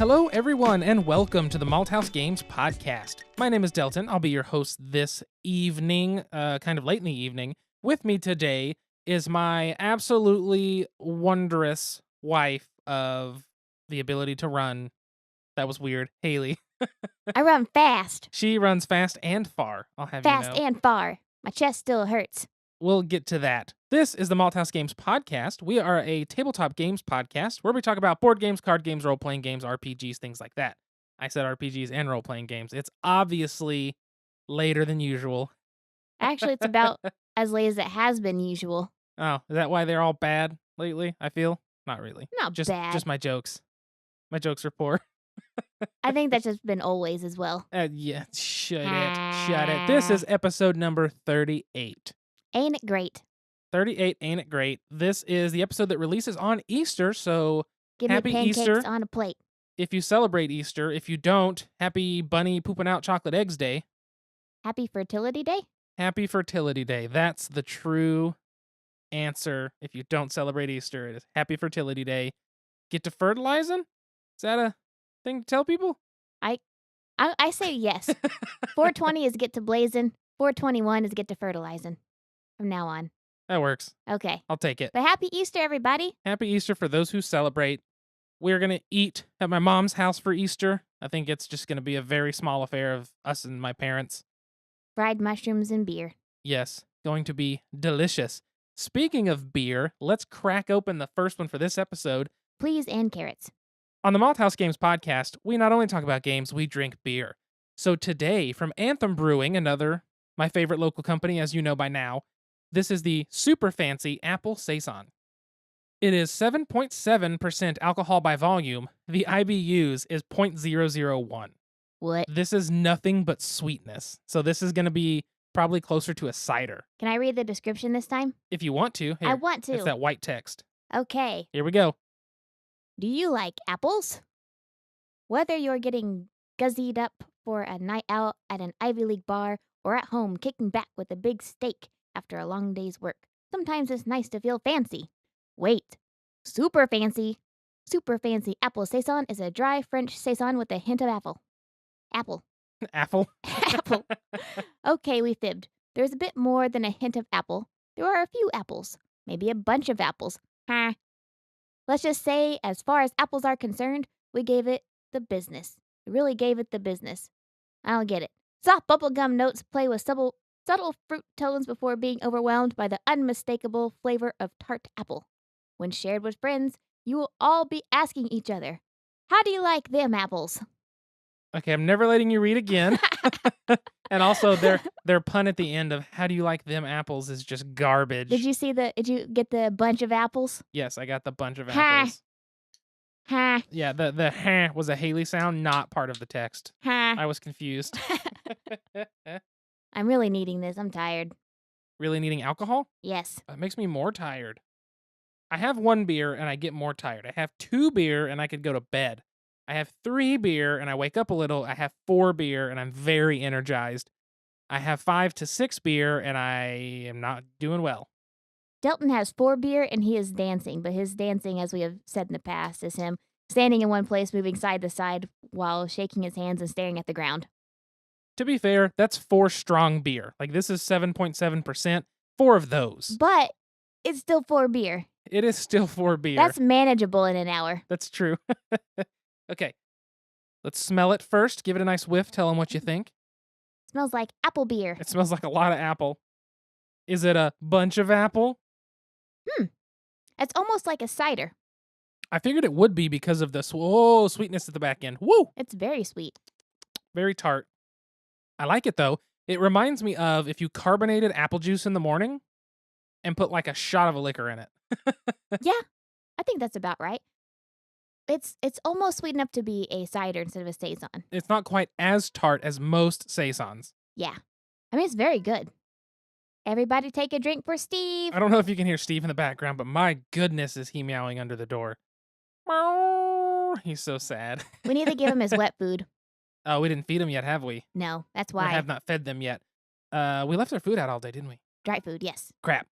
Hello, everyone, and welcome to the Malthaus Games podcast. My name is Delton. I'll be your host this evening, kind of late in the evening. With me today is my absolutely wondrous wife of the ability to run. That was weird. Haley. I run fast. She runs fast and far, I'll have you know. Fast and far. My chest still hurts. We'll get to that. This is the Malthaus Games podcast. We are a tabletop games podcast where we talk about board games, card games, role-playing games, RPGs, things like that. I said RPGs and role-playing games. It's obviously later than usual. Actually, it's about as late as it has been usual. Oh, is that why they're all bad lately, I feel? Not really. Not bad. Just my jokes. My jokes are poor. I think that's just been always as well. Yeah, shut it. This is episode number 38. Ain't it great? 38, ain't it great? This is the episode that releases on Easter, so Give happy me pancakes Easter on a plate. if you celebrate Easter. If you don't, happy bunny pooping out chocolate eggs day. Happy Fertility Day? Happy Fertility Day. That's the true answer. If you don't celebrate Easter, it is Happy Fertility Day. Get to fertilizing? Is that a thing to tell people? I say yes. 420 is get to blazing. 421 is get to fertilizing. From now on. That works. Okay. I'll take it. But happy Easter, everybody. Happy Easter for those who celebrate. We're going to eat at my mom's house for Easter. I think it's just going to be a very small affair of us and my parents. Fried mushrooms and beer. Yes, going to be delicious. Speaking of beer, let's crack open the first one for this episode. Please and carrots. On the Malthaus Games podcast, we not only talk about games, we drink beer. So today, from Anthem Brewing, my favorite local company, as you know by now, this is the super fancy Apple Saison. It is 7.7% alcohol by volume. The IBUs is 0.001. What? This is nothing but sweetness. So this is going to be probably closer to a cider. Can I read the description this time? If you want to. Here, I want to. It's that white text. Okay. Here we go. Do you like apples? Whether you're getting guzzied up for a night out at an Ivy League bar or at home kicking back with a big steak after a long day's work, sometimes it's nice to feel fancy. Wait, super fancy. Super fancy apple saison is a dry French saison with a hint of apple. Apple. Apple? Apple. Okay, we fibbed. There's a bit more than a hint of apple. There are a few apples. Maybe a bunch of apples. Huh. Let's just say, as far as apples are concerned, we gave it the business. We really gave it the business. I don't get it. Soft bubblegum notes play with subtle fruit tones before being overwhelmed by the unmistakable flavor of tart apple. When shared with friends, you will all be asking each other, how do you like them apples? Okay, I'm never letting you read again. And also, their pun at the end of "how do you like them apples" is just garbage. Did you get the bunch of apples? Yes, I got the bunch of Ha. apples. Ha. Yeah, the "ha" was a Haley sound, not part of the text. Ha. I was confused. I'm really needing this. I'm tired. Really needing alcohol? Yes. It makes me more tired. I have 1 beer and I get more tired. I have 2 beer and I could go to bed. I have 3 beer and I wake up a little. I have 4 beer and I'm very energized. I have 5 to 6 beer and I am not doing well. Delton has 4 beer and he is dancing, but his dancing, as we have said in the past, is him standing in one place, moving side to side while shaking his hands and staring at the ground. To be fair, that's 4 strong beer. Like, this is 7.7%. 4 of those. But it's still 4 beer. It is still 4 beer. That's manageable in an hour. That's true. Okay. Let's smell it first. Give it a nice whiff. Tell them what you think. Smells like apple beer. It smells like a lot of apple. Is it a bunch of apple? It's almost like a cider. I figured it would be because of the sweetness at the back end. Woo! It's very sweet. Very tart. I like it, though. It reminds me of if you carbonated apple juice in the morning and put like a shot of a liquor in it. Yeah, I think that's about right. It's almost sweet enough to be a cider instead of a saison. It's not quite as tart as most saisons. Yeah. I mean, it's very good. Everybody take a drink for Steve. I don't know if you can hear Steve in the background, but my goodness is he meowing under the door. Meow. He's so sad. We need to give him his wet food. Oh, we didn't feed him yet, have we? No, that's We why. have not fed them yet. We left their food out all day, didn't we? Dry food, yes. Crap.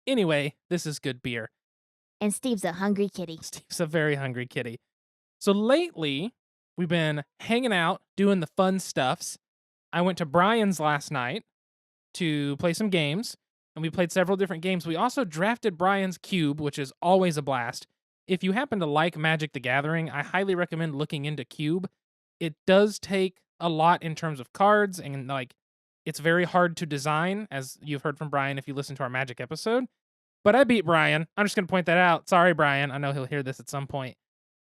Anyway, this is good beer. And Steve's a hungry kitty. Steve's a very hungry kitty. So lately, we've been hanging out, doing the fun stuffs. I went to Brian's last night to play some games, and we played several different games. We also drafted Brian's Cube, which is always a blast. If you happen to like Magic the Gathering, I highly recommend looking into Cube. It does take a lot in terms of cards, and like it's very hard to design, as you've heard from Brian if you listen to our Magic episode. But I beat Brian. I'm just gonna point that out. Sorry, Brian. I know he'll hear this at some point.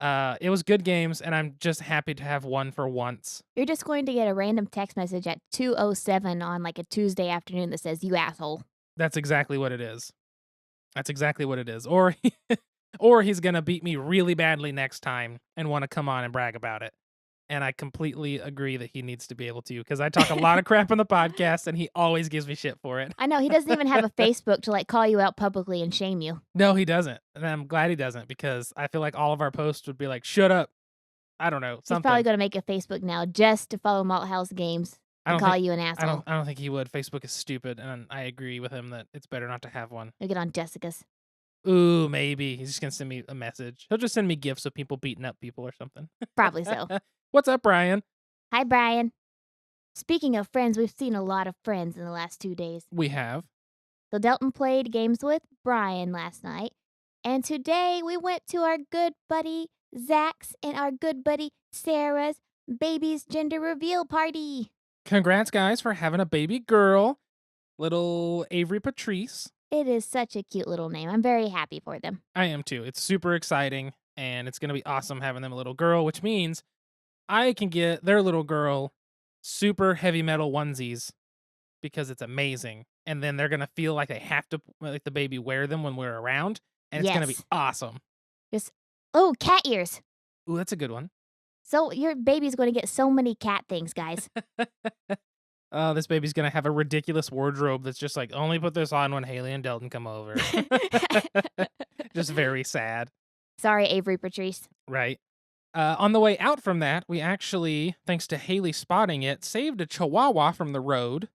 It was good games, and I'm just happy to have won for once. You're just going to get a random text message at 2:07 on like a Tuesday afternoon that says, "You asshole." That's exactly what it is. That's exactly what it is. Or or he's gonna beat me really badly next time and want to come on and brag about it. And I completely agree that he needs to be able to because I talk a lot of crap on the podcast, and he always gives me shit for it. I know, he doesn't even have a Facebook to, like, call you out publicly and shame you. No, he doesn't, and I'm glad he doesn't because I feel like all of our posts would be like, "Shut up." I don't know, He's something. probably gonna make a Facebook now just to follow Malthaus Games I and don't call think you an I asshole. don't think he would. Facebook is stupid, and I agree with him that it's better not to have one. You'll get on Jessica's. Ooh, maybe. He's just gonna send me a message. He'll just send me gifts of people beating up people or something. Probably so. What's up, Brian? Hi, Brian. Speaking of friends, we've seen a lot of friends in the last 2 days. We have. So Delton played games with Brian last night, and today we went to our good buddy Zach's and our good buddy Sarah's baby's gender reveal party. Congrats, guys, for having a baby girl. Little Avery Patrice. It is such a cute little name. I'm very happy for them. I am too. It's super exciting, and it's gonna be awesome having them a little girl, which means I can get their little girl super heavy metal onesies because it's amazing. And then they're gonna feel like they have to like the baby wear them when we're around, and it's gonna be Yes. awesome. Just oh, cat ears. Ooh, that's a good one. So your baby's going to get so many cat things, guys. Oh, this baby's gonna have a ridiculous wardrobe that's just like only put this on when Haley and Delton come over. Just very sad, Sorry, Avery Patrice. right? On the way out from that, we actually, thanks to Haley spotting it, saved a chihuahua from the road.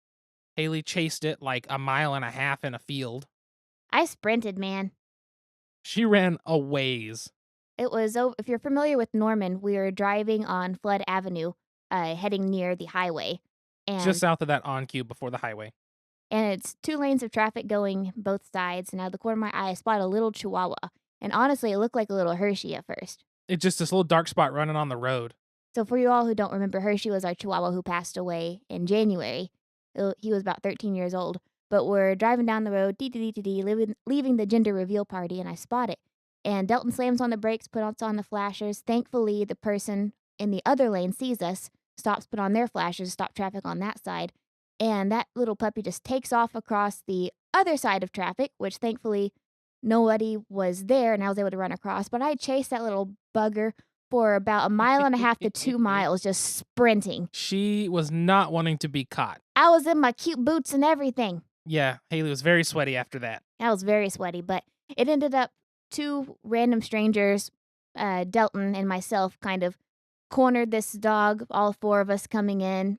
Haley chased it like a mile and a half in a field. I sprinted, man. She ran a ways. It was, if you're familiar with Norman, we were driving on Flood Avenue, heading near the highway. And, Just south of that on cube before the highway. and it's 2 lanes of traffic going both sides. And out of the corner of my eye, I spot a little chihuahua. And honestly, it looked like a little Hershey at first. It's just this little dark spot running on the road. So for you all who don't remember, Hershey was our chihuahua who passed away in January. He was about 13 years old. But we're driving down the road, leaving the gender reveal party, and I spot it. And Delton slams on the brakes, puts on the flashers. Thankfully, the person in the other lane sees us, stops, put on their flashers, stop traffic on that side. And that little puppy just takes off across the other side of traffic, which thankfully nobody was there and I was able to run across. But I chased that little bugger for about 1.5 to 2 miles, just sprinting. She was not wanting to be caught. I was in my cute boots and everything. Yeah, Haley was very sweaty after that. I was very sweaty, but it ended up 2 random strangers, Delton and myself, kind of cornered this dog, all 4 of us coming in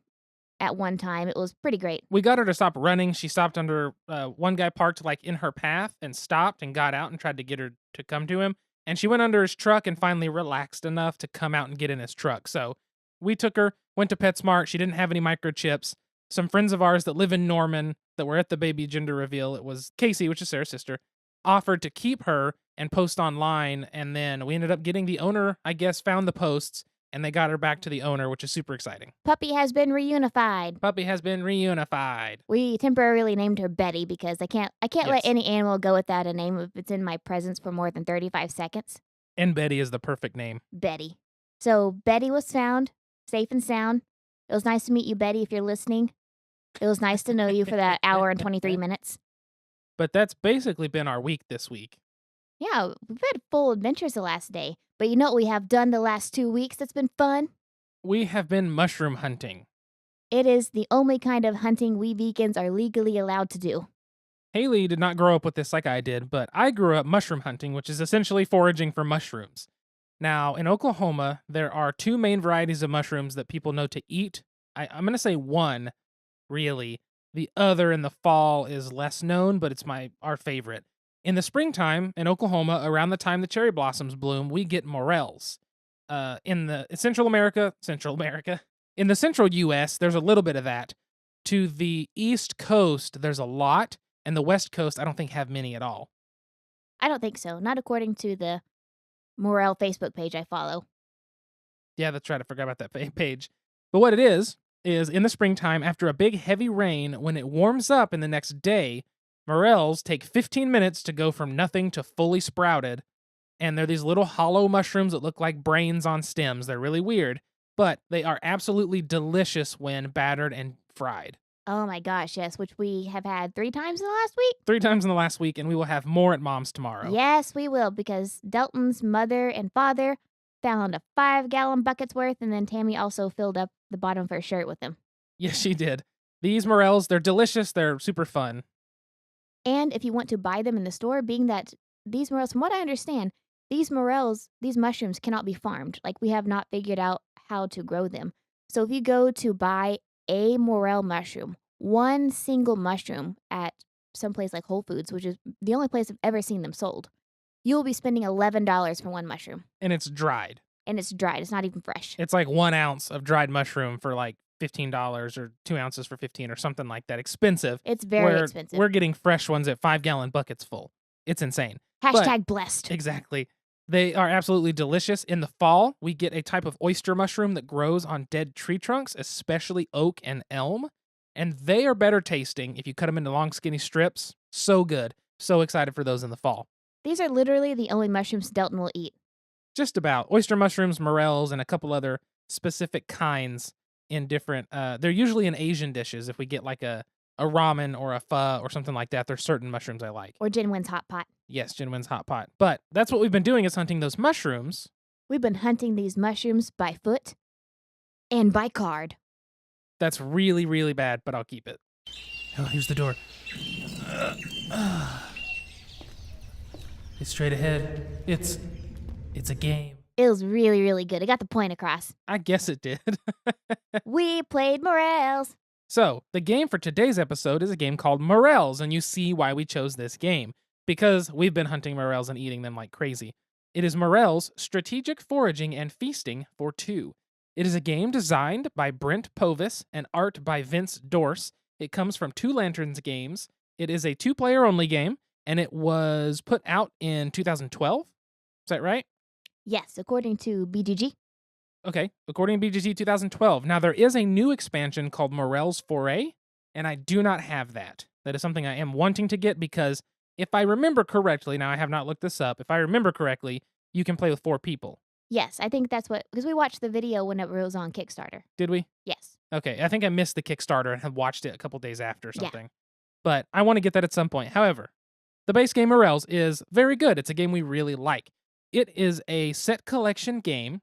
at one time. It was pretty great. We got her to stop running. She stopped under one guy parked like in her path and stopped and got out and tried to get her to come to him. And she went under his truck and finally relaxed enough to come out and get in his truck. So we took her, went to PetSmart. She didn't have any microchips. Some friends of ours that live in Norman that were at the baby gender reveal, it was Casey, which is Sarah's sister, offered to keep her and post online. And then we ended up getting the owner, I guess, found the posts and they got her back to the owner, which is super exciting. Puppy has been reunified. Puppy has been reunified. We temporarily named her Betty because I can't Yes. let any animal go without a name if it's in my presence for more than 35 seconds. And Betty is the perfect name. Betty. So Betty was found, safe and sound. It was nice to meet you, Betty, if you're listening. It was nice to know you for that hour and 23 minutes. But that's basically been our week this week. Yeah, we've had full adventures the last day. But you know what we have done the last 2 weeks that's been fun? We have been mushroom hunting. It is the only kind of hunting we vegans are legally allowed to do. Haley did not grow up with this like I did, but I grew up mushroom hunting, which is essentially foraging for mushrooms. Now, in Oklahoma, there are 2 main varieties of mushrooms that people know to eat. I'm going to say one, really. The other in the fall is less known, but it's our favorite. In the springtime in Oklahoma, around the time the cherry blossoms bloom, we get morels. In the Central America, in the Central U.S., there's a little bit of that. To the East Coast, there's a lot, and the West Coast, I don't think have many at all. I don't think so. Not according to the Morel Facebook page I follow. Yeah, that's right. I forgot about that page. But what it is in the springtime, after a big heavy rain, when it warms up in the next day, morels take 15 minutes to go from nothing to fully sprouted. And they're these little hollow mushrooms that look like brains on stems. They're really weird, but they are absolutely delicious when battered and fried. Oh my gosh, yes, which we have had 3 times in the last week? 3 times in the last week, and we will have more at Mom's tomorrow. Yes, we will, because Delton's mother and father found a 5-gallon bucket's worth, and then Tammy also filled up the bottom of her shirt with them. Yes, she did. These morels, they're delicious. They're super fun. And if you want to buy them in the store, being that these morels, from what I understand, these mushrooms cannot be farmed. Like, we have not figured out how to grow them. So if you go to buy a morel mushroom, one single mushroom at some place like Whole Foods, which is the only place I've ever seen them sold, you'll be spending $11 for one mushroom. And it's dried. And it's dried. It's not even fresh. It's like 1 ounce of dried mushroom for like $15 or 2 ounces for $15 or something like that. Expensive. It's very expensive. We're getting fresh ones at 5-gallon buckets full. It's insane. Hashtag blessed. Exactly. They are absolutely delicious. In the fall, we get a type of oyster mushroom that grows on dead tree trunks, especially oak and elm. And they are better tasting if you cut them into long, skinny strips. So good. So excited for those in the fall. These are literally the only mushrooms Delton will eat. Just about. Oyster mushrooms, morels, and a couple other specific kinds in different... they're usually in Asian dishes. If we get like a ramen or a pho or something like that, there's certain mushrooms I like. Or Jinwen's hot pot. Yes, Jinwen's hot pot. But that's what we've been doing, is hunting those mushrooms. We've been hunting these mushrooms by foot and by card. That's really, really bad, but I'll keep it. Oh, here's the door. It's straight ahead. It's a game. It was really, really good. It got the point across. I guess it did. We played Morels. So, the game for today's episode is a game called Morels, and you see why we chose this game. Because we've been hunting morels and eating them like crazy. It is Morels Strategic Foraging and Feasting for 2. It is a game designed by Brent Povis and art by Vince Dorse. It comes from Two Lanterns Games. It is a 2-player only game, and it was put out in 2012. Is that right? Yes, according to BGG. Okay, according to BGG 2012. Now, there is a new expansion called Morels Foray, and I do not have that. That is something I am wanting to get because if I remember correctly, now I have not looked this up, if I remember correctly, you can play with 4 people. Yes, I think that's what, because we watched the video when it was on Kickstarter. Did we? Yes. Okay, I think I missed the Kickstarter and had watched it a couple days after or Yeah. something. But I want to get that at some point. However, the base game Morels is very good. It's a game we really like. It is a set collection game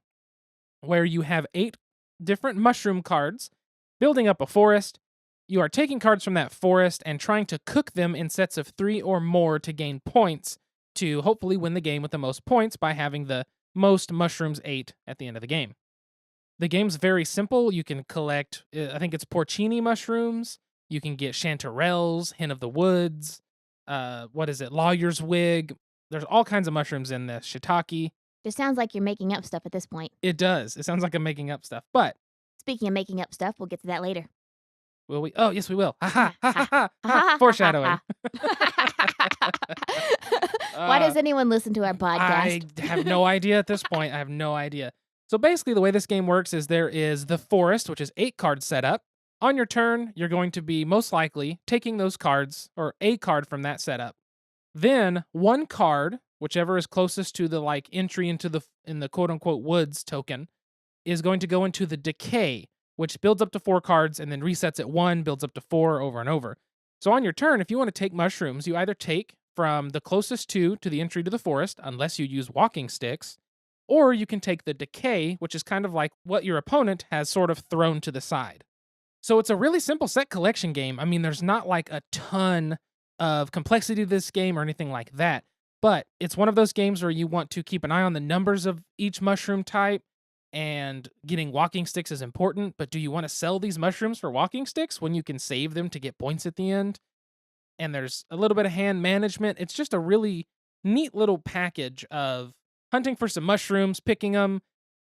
where you have 8 different mushroom cards building up a forest. You are taking cards from that forest and trying to cook them in sets of 3 or more to gain points to hopefully win the game with the most points by having the most mushrooms 8 at the end of the game. The game's very simple. You can collect, I think it's porcini mushrooms. You can get chanterelles, hen of the woods, lawyer's wig. There's all kinds of mushrooms in this. Shiitake. Just sounds like you're making up stuff at this point. It does. It sounds like I'm making up stuff. But speaking of making up stuff, we'll get to that later. Will we? Oh, yes, we will. Ha ha ha ha ha. Foreshadowing. Why does anyone listen to our podcast? I have no idea at this point. I have no idea. So basically, the way this game works is there is the forest, which is 8 cards set up. On your turn, you're going to be most likely taking those cards, or a card from that setup. Then one card, whichever is closest to the like entry into the quote unquote woods token, is going to go into the decay, which builds up to 4 cards and then resets at 1, builds up to 4 over and over. So on your turn, if you want to take mushrooms, you either take from the closest 2 to the entry to the forest, unless you use walking sticks, or you can take the decay, which is kind of like what your opponent has sort of thrown to the side. So it's a really simple set collection game. I mean, there's not like a ton of complexity to this game or anything like that, but it's one of those games where you want to keep an eye on the numbers of each mushroom type, and getting walking sticks is important, but do you want to sell these mushrooms for walking sticks when you can save them to get points at the end? And there's a little bit of hand management. It's just a really neat little package of hunting for some mushrooms, picking them,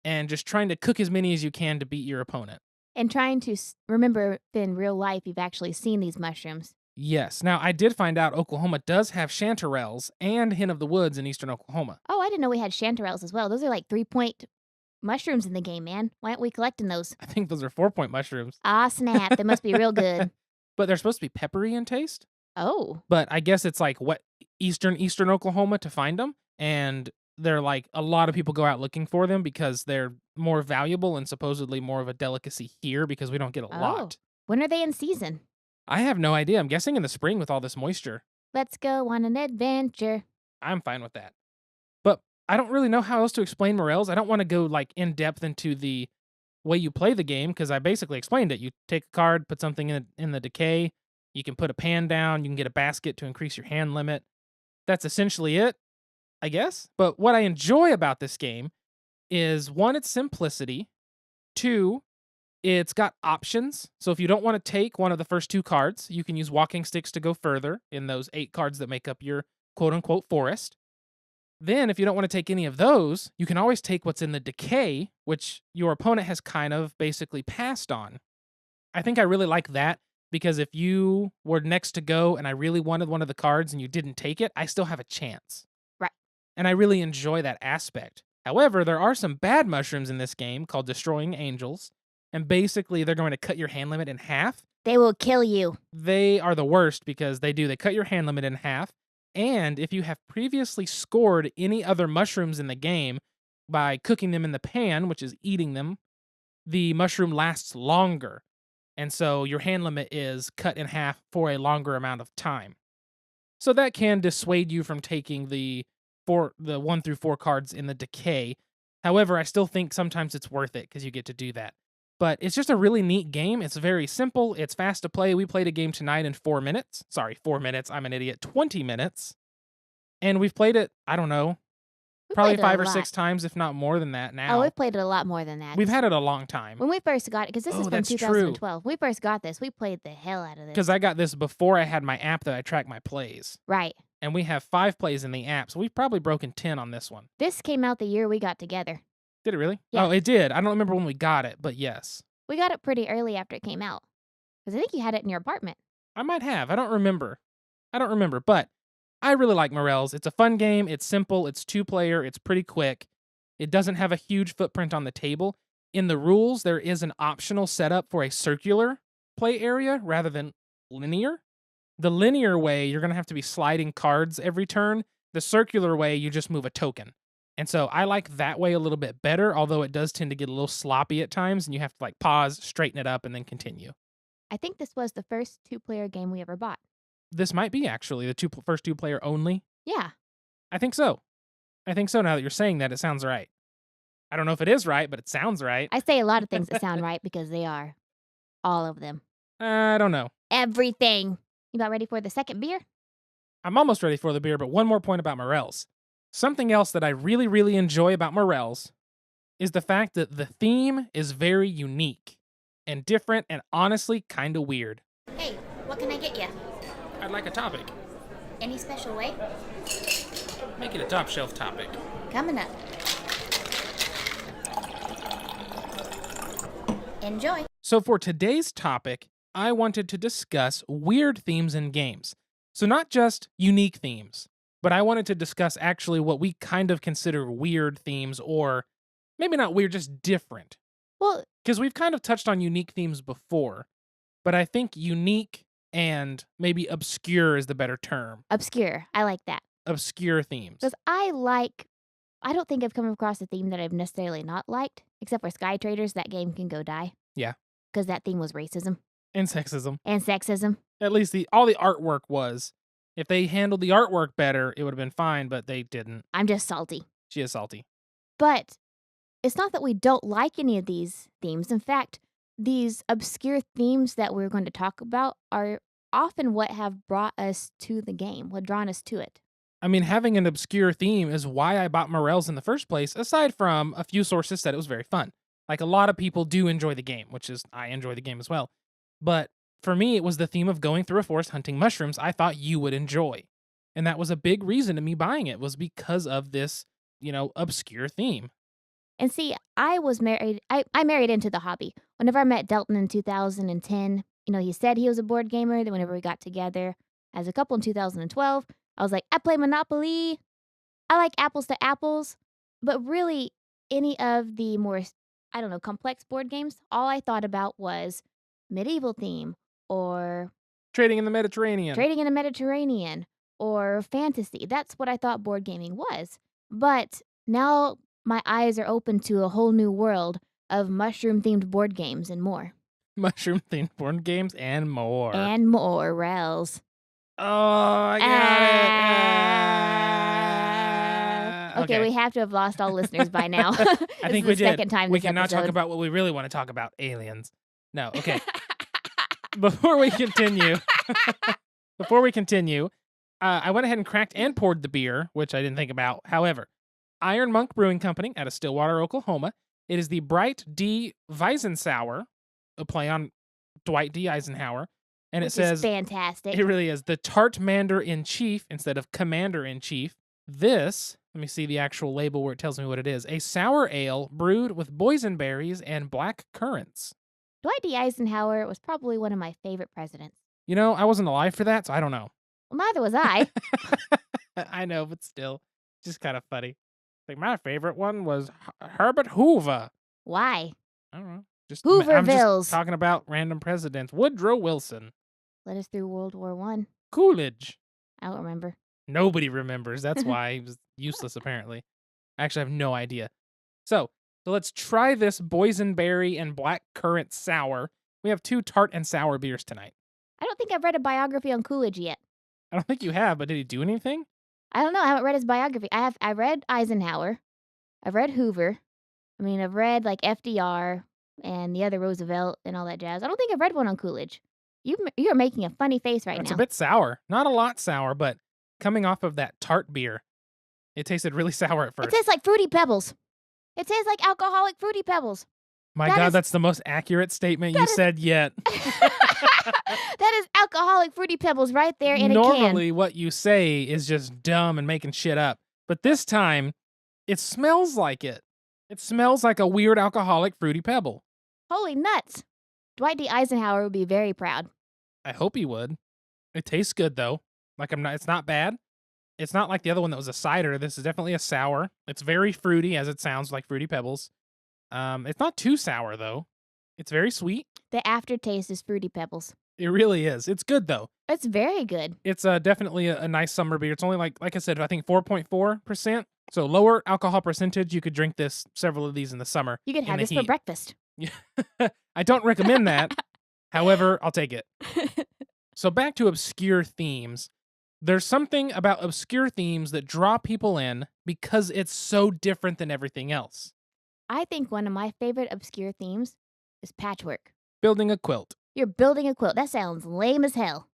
and just trying to cook as many as you can to beat your opponent. And trying to remember if in real life you've actually seen these mushrooms. Yes. Now, I did find out Oklahoma does have chanterelles and hen of the woods in eastern Oklahoma. Oh, I didn't know we had chanterelles as well. Those are like 3-point mushrooms in the game, man. Why aren't we collecting those? I think those are 4-point mushrooms, Ah, snap. They must be real good. but they're supposed to be peppery in taste. Oh, But I guess it's like what eastern Oklahoma to find them, and they're like a lot of people go out looking for them because they're more valuable and supposedly more of a delicacy here because we don't get a oh. lot. When are they in season? I have no idea. I'm guessing in the spring with all this moisture. Let's go on an adventure. I'm fine with that. But I don't really know how else to explain Morels. I don't want to go like in depth into the way you play the game because I basically explained it. You take a card, put something in the decay. You can put a pan down. You can get a basket to increase your hand limit. That's essentially it, I guess. But what I enjoy about this game is one, its simplicity. Two, it's got options. So if you don't want to take one of the first two cards, you can use walking sticks to go further in those 8 cards that make up your quote unquote forest. Then, if you don't want to take any of those, you can always take what's in the decay, which your opponent has kind of basically passed on. I think I really like that because if you were next to go and I really wanted one of the cards and you didn't take it, I still have a chance. Right. And I really enjoy that aspect. However, there are some bad mushrooms in this game called Destroying Angels, and basically they're going to cut your hand limit in half. They will kill you. They are the worst because they cut your hand limit in half. And if you have previously scored any other mushrooms in the game by cooking them in the pan, which is eating them, the mushroom lasts longer. And so your hand limit is cut in half for a longer amount of time. So that can dissuade you from taking the 1 through 4 cards in the decay. However, I still think sometimes it's worth it because you get to do that. But it's just a really neat game. It's very simple. It's fast to play. We played a game tonight in 4 minutes. Sorry, 4 minutes. I'm an idiot. 20 minutes. And we've played it, I don't know, probably 5 or 6 times, if not more than that now. Oh, we've played it a lot more than that. We've had it a long time. When we first got it, because this is from that's 2012. When we first got this, we played the hell out of this. Because I got this before I had my app that I track my plays. Right. And we have 5 plays in the app, so we've probably broken 10 on this one. This came out the year we got together. Did it really? Yeah. Oh, it did. I don't remember when we got it, but yes. We got it pretty early after it came out. Because I think you had it in your apartment. I might have. I don't remember, but I really like Morels. It's a fun game. It's simple. It's 2-player. It's pretty quick. It doesn't have a huge footprint on the table. In the rules, there is an optional setup for a circular play area rather than linear. The linear way, you're going to have to be sliding cards every turn. The circular way, you just move a token. And so I like that way a little bit better, although it does tend to get a little sloppy at times, and you have to like pause, straighten it up, and then continue. I think this was the first 2-player game we ever bought. This might be actually the first 2-player only. Yeah. I think so. Now that you're saying that, it sounds right. I don't know if it is right, but it sounds right. I say a lot of things that sound right because they are. All of them. I don't know. Everything. You about ready for the second beer? I'm almost ready for the beer, but one more point about Morels. Something else that I really, really enjoy about Morels is the fact that the theme is very unique and different and honestly kind of weird. Hey, what can I get you? I'd like a topic. Any special way? Make it a top shelf topic. Coming up. Enjoy. So for today's topic, I wanted to discuss weird themes in games. So not just unique themes, but I wanted to discuss actually what we kind of consider weird themes, or maybe not weird, just different. Well, because we've kind of touched on unique themes before, but I think unique and maybe obscure is the better term. obscure. I like that. Obscure themes. Because I don't think I've come across a theme that I've necessarily not liked, except for Sky Traders. That game can go die. Yeah. Because that theme was racism. And sexism. And sexism. At least all the artwork was. If they handled the artwork better, it would have been fine, but they didn't. I'm just salty. She is salty. But it's not that we don't like any of these themes. In fact, these obscure themes that we're going to talk about are often what have brought us to the game, what drawn us to it. I mean, having an obscure theme is why I bought Morels in the first place, aside from a few sources said it was very fun. Like, a lot of people do enjoy the game, which is, I enjoy the game as well. But for me, it was the theme of going through a forest hunting mushrooms I thought you would enjoy. And that was a big reason to me buying it, was because of this, obscure theme. And see, I was married. I married into the hobby. Whenever I met Delton in 2010, he said he was a board gamer. Then whenever we got together as a couple in 2012, I was like, I play Monopoly. I like apples to apples. But really, any of the more, I don't know, complex board games, all I thought about was medieval theme or Trading in the Mediterranean. trading in the Mediterranean or fantasy. That's what I thought board gaming was. But now my eyes are open to a whole new world of mushroom themed board games and more. Mushroom themed board games and more. And Morels. Oh, I got it. Okay, we have to have lost all listeners by now. I think we did. Second time We this cannot talk episode. about what we really want to talk about, aliens. No, okay. Before we continue, I went ahead and cracked and poured the beer, which I didn't think about. However, Iron Monk Brewing Company out of Stillwater, Oklahoma. It is the Bright D Weissensauer, a play on Dwight D. Eisenhower. And Which it says, is fantastic. it really is, the Tart Mander in Chief instead of Commander in Chief. This, let me see the actual label where it tells me what it is. A sour ale brewed with boysenberries and black currants. Dwight D. Eisenhower was probably one of my favorite presidents. I wasn't alive for that, so I don't know. Well, neither was I. I know, but still, just kind of funny. Like, my favorite one was Herbert Hoover. Why? I don't know. I'm Hoovervilles. just talking about random presidents. Woodrow Wilson. Led us through World War I. Coolidge. I don't remember. Nobody remembers. That's why he was useless, apparently. I actually have no idea. So let's try this boysenberry and black currant sour. We have 2 tart and sour beers tonight. I don't think I've read a biography on Coolidge yet. I don't think you have, but did he do anything? I don't know. I haven't read his biography. I read Eisenhower. I've read Hoover. I've read like FDR and the other Roosevelt and all that jazz. I don't think I've read one on Coolidge. You're making a funny face right It's now. a bit sour. Not a lot sour, but coming off of that tart beer, it tasted really sour at first. It tastes like Fruity Pebbles. It tastes like alcoholic Fruity Pebbles. My God, that's the most accurate statement you said yet. That is alcoholic Fruity Pebbles right there in a can. Normally, what you say is just dumb and making shit up. But this time, it smells like it. It smells like a weird alcoholic Fruity Pebble. Holy nuts. Dwight D. Eisenhower would be very proud. I hope he would. It tastes good, though. It's not bad. It's not like the other one that was a cider. This is definitely a sour. It's very fruity, as it sounds like Fruity Pebbles. It's not too sour, though. It's very sweet. The aftertaste is Fruity Pebbles. It really is. It's good, though. It's very good. It's definitely a nice summer beer. It's only like I said, I think 4.4%. So lower alcohol percentage. You could drink several of these in the summer. You could have this for breakfast. I don't recommend that. However, I'll take it. So back to obscure themes. There's something about obscure themes that draw people in because it's so different than everything else. I think one of my favorite obscure themes is patchwork. Building a quilt. You're building a quilt. That sounds lame as hell.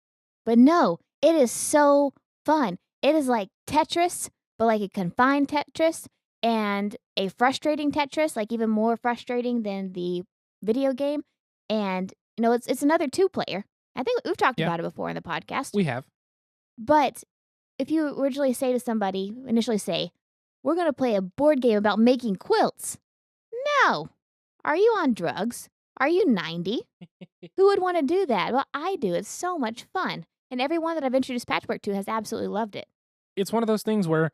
But no, it is so fun. It is like Tetris, but like a confined Tetris and a frustrating Tetris, like even more frustrating than the video game. And, it's another 2-player. I think we've talked about it before in the podcast. We have. But if you originally say to somebody, we're going to play a board game about making quilts. No. Are you on drugs? Are you 90? Who would want to do that? Well, I do. It's so much fun. And everyone that I've introduced Patchwork to has absolutely loved it. It's one of those things where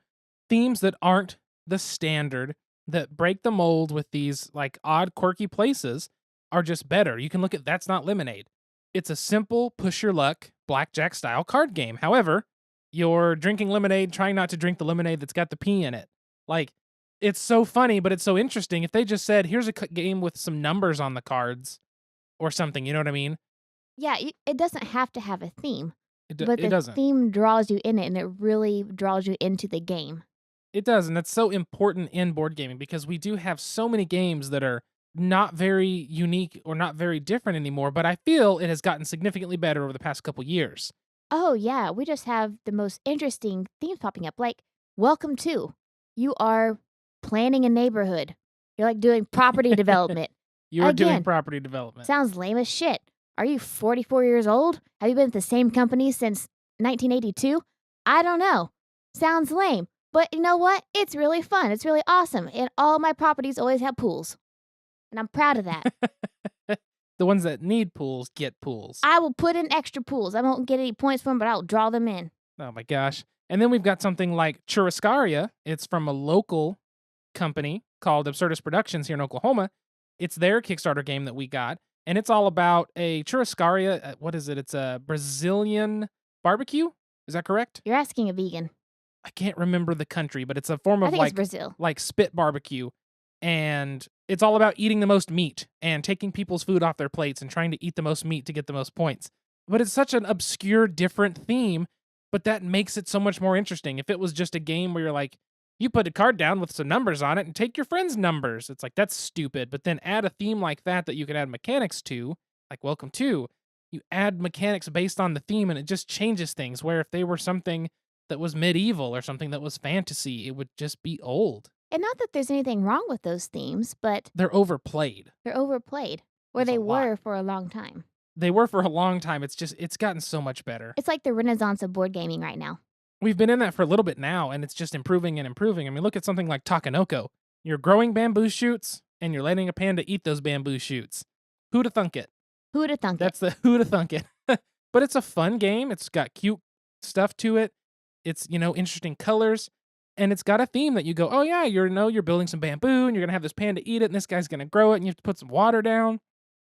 themes that aren't the standard, that break the mold with these like odd, quirky places are just better. You can look at That's Not Lemonade. It's a simple push your luck blackjack style card game. However, you're drinking lemonade, trying not to drink the lemonade that's got the pee in it. Like, it's so funny, but it's so interesting. If they just said, here's a game with some numbers on the cards or something, you know what I mean? Yeah, it doesn't have to have a theme. But the theme draws you in it, and it really draws you into the game. It does, and that's so important in board gaming because we do have so many games that are not very unique or not very different anymore, but I feel it has gotten significantly better over the past couple years. Oh, yeah. We just have the most interesting themes popping up. Like, Welcome to. You are planning a neighborhood. You're like doing property development. You're doing property development. Sounds lame as shit. Are you 44 years old? Have you been at the same company since 1982? I don't know. Sounds lame. But you know what? It's really fun. It's really awesome. And all my properties always have pools. And I'm proud of that. The ones that need pools get pools. I will put in extra pools. I won't get any points for them, but I'll draw them in. Oh my gosh. And then we've got something like Churrascaria. It's from a local company called Absurdist Productions here in Oklahoma. It's their Kickstarter game that we got. And it's all about a churrascaria. What is it? It's a Brazilian barbecue. Is that correct? You're asking a vegan. I can't remember the country, but it's a form I of think it's Brazil. like spit barbecue. And it's all about eating the most meat and taking people's food off their plates and trying to eat the most meat to get the most points. But it's such an obscure, different theme, but that makes it so much more interesting. If it was just a game where you're like, you put a card down with some numbers on it and take your friend's numbers, it's like, that's stupid. But then add a theme like that you can add mechanics to, like Welcome to, you add mechanics based on the theme and it just changes things. Where if they were something that was medieval or something that was fantasy, it would just be old. And not that there's anything wrong with those themes, but They're overplayed. they're overplayed. Or There's a they lot. were for a long time. They were for a long time. It's gotten so much better. It's like the renaissance of board gaming right now. We've been in that for a little bit now, and it's just improving and improving. I mean, look at something like Takenoko. You're growing bamboo shoots, and you're letting a panda eat those bamboo shoots. Who'da thunk it? Who'da thunk it? That's the who'da thunk it. But it's a fun game. It's got cute stuff to it. It's, interesting colors. And it's got a theme that you go, oh yeah, you're building some bamboo, and you're going to have this panda eat it, and this guy's going to grow it, and you have to put some water down.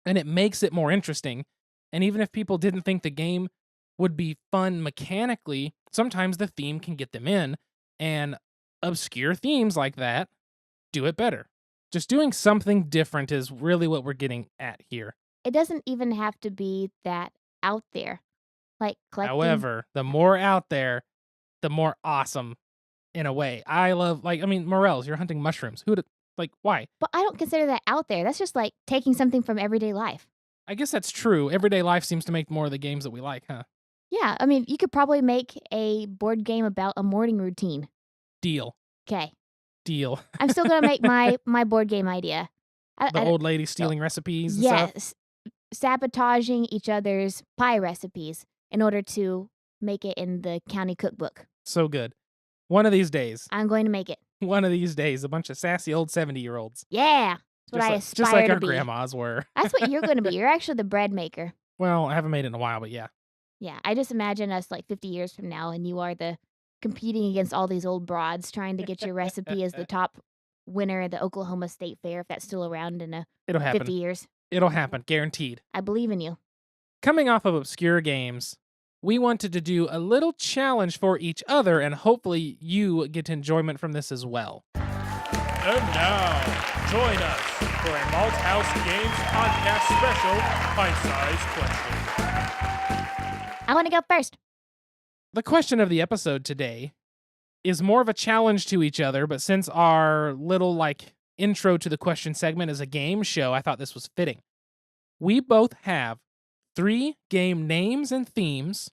And it makes it more interesting. And even if people didn't think the game would be fun mechanically, sometimes the theme can get them in, and obscure themes like that do it better. Just doing something different is really what we're getting at here. It doesn't even have to be that out there. Like collecting. However, the more out there, the more awesome in a way. I love, Morels, you're hunting mushrooms. Why? But I don't consider that out there. That's just like taking something from everyday life. I guess that's true. Everyday life seems to make more of the games that we like, huh? Yeah, I mean, you could probably make a board game about a morning routine. Deal. Okay. Deal. I'm still going to make my board game idea. The old lady stealing recipes and stuff? Yes. Sabotaging each other's pie recipes in order to make it in the county cookbook. So good. One of these days. I'm going to make it. One of these days. A bunch of sassy old 70-year-olds. Yeah. That's what I aspire just like to our be. grandmas were. That's what you're going to be. You're actually the bread maker. Well, I haven't made it in a while, but yeah. Yeah, I just imagine us like 50 years from now, and you are competing against all these old broads trying to get your recipe as the top winner at the Oklahoma State Fair, if that's still around in It'll happen. 50 years. It'll happen, guaranteed. I believe in you. Coming off of obscure games, we wanted to do a little challenge for each other, and hopefully you get enjoyment from this as well. And now, join us for a Malthaus Games Podcast special, Pint-Sized Question. I want to go first. The question of the episode today is more of a challenge to each other, but since our little, intro to the question segment is a game show, I thought this was fitting. We both have 3 game names and themes,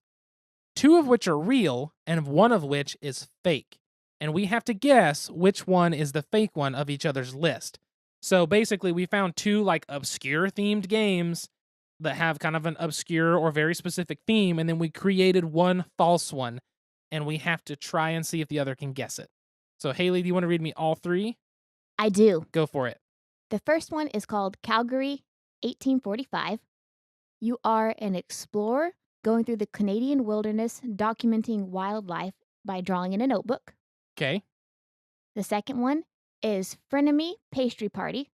2 of which are real, and 1 of which is fake. And we have to guess which one is the fake one of each other's list. So basically, we found 2 obscure themed games that have kind of an obscure or very specific theme, and then we created 1 false one, and we have to try and see if the other can guess it. So Haley, do you want to read me all 3? I do. Go for it. The first one is called Calgary 1845. You are an explorer going through the Canadian wilderness, documenting wildlife by drawing in a notebook. Okay. The second one is Frenemy Pastry Party.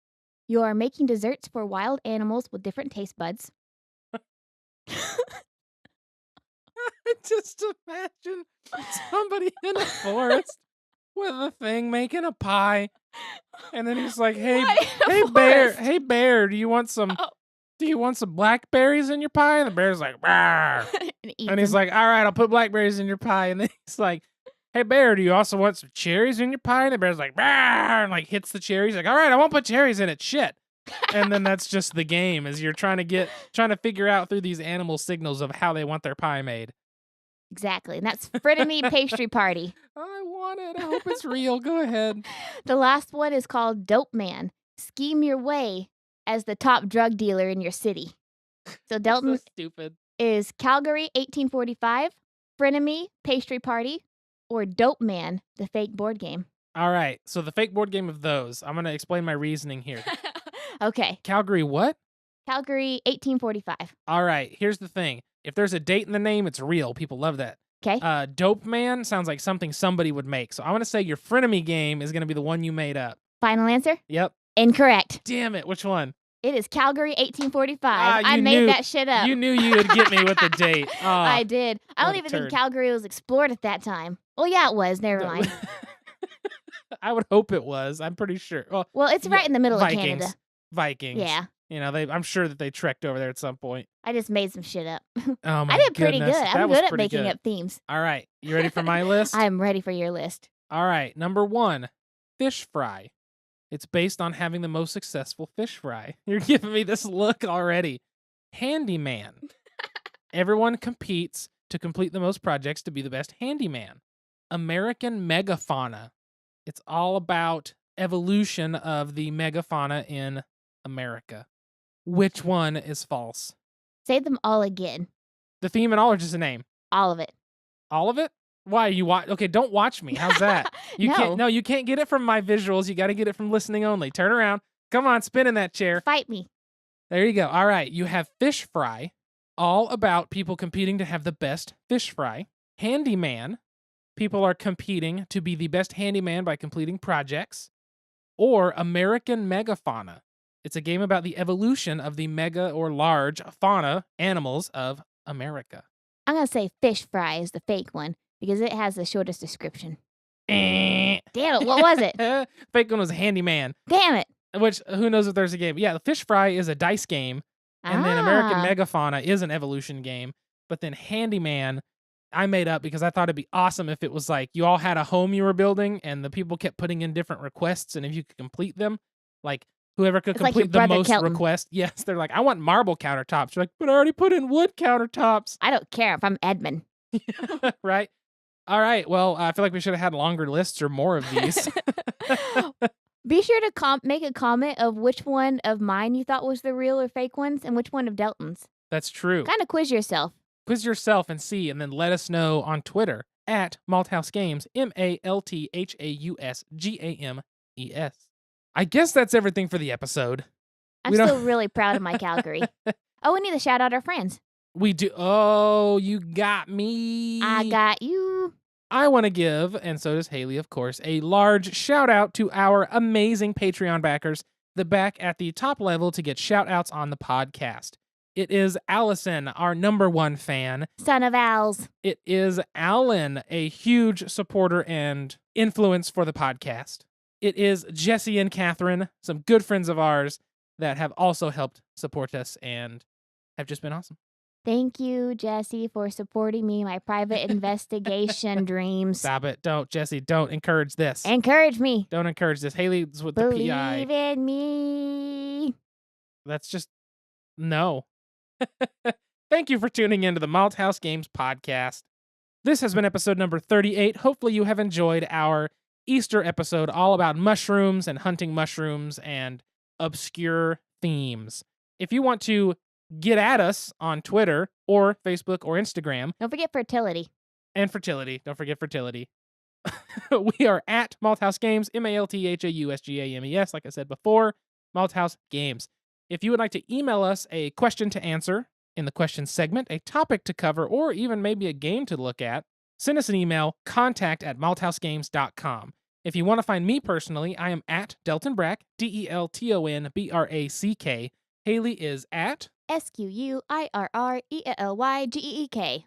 You are making desserts for wild animals with different taste buds. Just imagine somebody in a forest with a thing making a pie, and then he's like, "Hey, bear, do you want some blackberries in your pie?" And the bear's like, "Rawr." And he's like, "All right, I'll put blackberries in your pie." And then he's like, "Hey, bear, do you also want some cherries in your pie?" And the bear's like, "Rawr," and hits the cherries. Like, "All right, I won't put cherries in it." Shit. And then that's just the game, is you're trying to figure out through these animal signals of how they want their pie made. Exactly. And that's Frenemy Pastry Party. I want it. I hope it's real. Go ahead. The last one is called Dope Man. Scheme your way as the top drug dealer in your city. So Delton so stupid. is Calgary 1845, Frenemy Pastry Party, or Dope Man, the fake board game? All right. So the fake board game of those. I'm going to explain my reasoning here. Okay. Calgary what? Calgary, 1845. All right. Here's the thing. If there's a date in the name, it's real. People love that. Okay. Dope Man sounds like something somebody would make. So I want to say your frenemy game is going to be the one you made up. Final answer? Yep. Incorrect. Damn it. Which one? It is Calgary, 1845. Ah, I made that shit up. You knew you'd get me with the date. I did. I what don't a even turd. think Calgary was explored at that time. Well, yeah, it was. Never mind. I would hope it was. I'm pretty sure. Well, it's right in the middle Vikings. of Canada. Vikings. Yeah. You know, I'm sure that they trekked over there at some point. I just made some shit up. Oh my I did pretty goodness. good. That I'm was good at pretty making good. up themes. All right. You ready for my list? I am ready for your list. All right. Number 1, fish fry. It's based on having the most successful fish fry. You're giving me this look already. Handyman. Everyone competes to complete the most projects to be the best handyman. American megafauna. It's all about evolution of the megafauna in America. Which one is false? Say them all again. The theme and all or just a name? All of it. All of it? Why you watch? Okay, don't watch me. How's that? You No. can't. No, you can't get it from my visuals. You got to get it from listening only. Turn around. Come on, spin in that chair. Fight me. There you go. All right, you have fish fry, all about people competing to have the best fish fry. Handyman, people are competing to be the best handyman by completing projects. Or American megafauna. It's a game about the evolution of the mega or large fauna animals of America. I'm going to say fish fry is the fake one because it has the shortest description. Damn it. What was it? Fake one was handyman. Damn it. Which, who knows if there's a game. Yeah, the fish fry is a dice game. And then American Megafauna is an evolution game. But then Handyman, I made up because I thought it'd be awesome if it was like you all had a home you were building and the people kept putting in different requests. And if you could complete them, like whoever could It's like your complete the brother most Kelton. requests. Yes, they're like, I want marble countertops. You're like, but I already put in wood countertops. I don't care if I'm Edmund. Right? All right. Well, I feel like we should have had longer lists or more of these. Be sure to make a comment of which one of mine you thought was the real or fake ones and which one of Delton's. That's true. Kind of quiz yourself. Quiz yourself and see, and then let us know on Twitter at Malthaus Games, MalthausGames. I guess that's everything for the episode. I'm We don't- still really proud of my Calgary. Oh, we need to shout out our friends. We do. Oh, you got me. I got you. I want to give, and so does Haley, of course, a large shout out to our amazing Patreon backers that back at the top level to get shout outs on the podcast. It is Allison, our #1 fan. Son of Owls. It is Alan, a huge supporter and influence for the podcast. It is Jesse and Catherine, some good friends of ours that have also helped support us and have just been awesome. Thank you, Jesse, for supporting me, my private investigation dreams. Stop it. Don't, Jesse, don't encourage this. Encourage me. Don't encourage this. Haley's with the Believe PI. in me. That's just, no. Thank you for tuning in to the Malthaus Games podcast. This has been episode number 38. Hopefully you have enjoyed our Easter episode all about mushrooms and hunting mushrooms and obscure themes. If you want to get at us on Twitter or Facebook or Instagram, Don't forget fertility. and fertility. Don't forget fertility. We are at Malthaus Games, MalthausGames, like I said before, Malthaus Games. If you would like to email us a question to answer in the question segment, a topic to cover, or even maybe a game to look at, send us an email, contact@malthausgames.com. If you want to find me personally, I am at Delton Brack, DeltonBrack. Haley is at SQUIRRELYGEEK.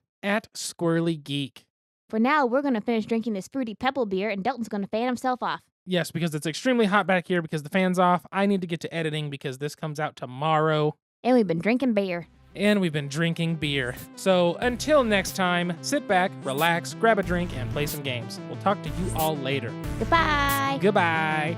Squirrely Geek. For now, we're going to finish drinking this fruity pebble beer, and Delton's going to fan himself off. Yes, because it's extremely hot back here because the fan's off. I need to get to editing because this comes out tomorrow. And we've been drinking beer. And we've been drinking beer. So until next time, sit back, relax, grab a drink, and play some games. We'll talk to you all later. Goodbye. Goodbye.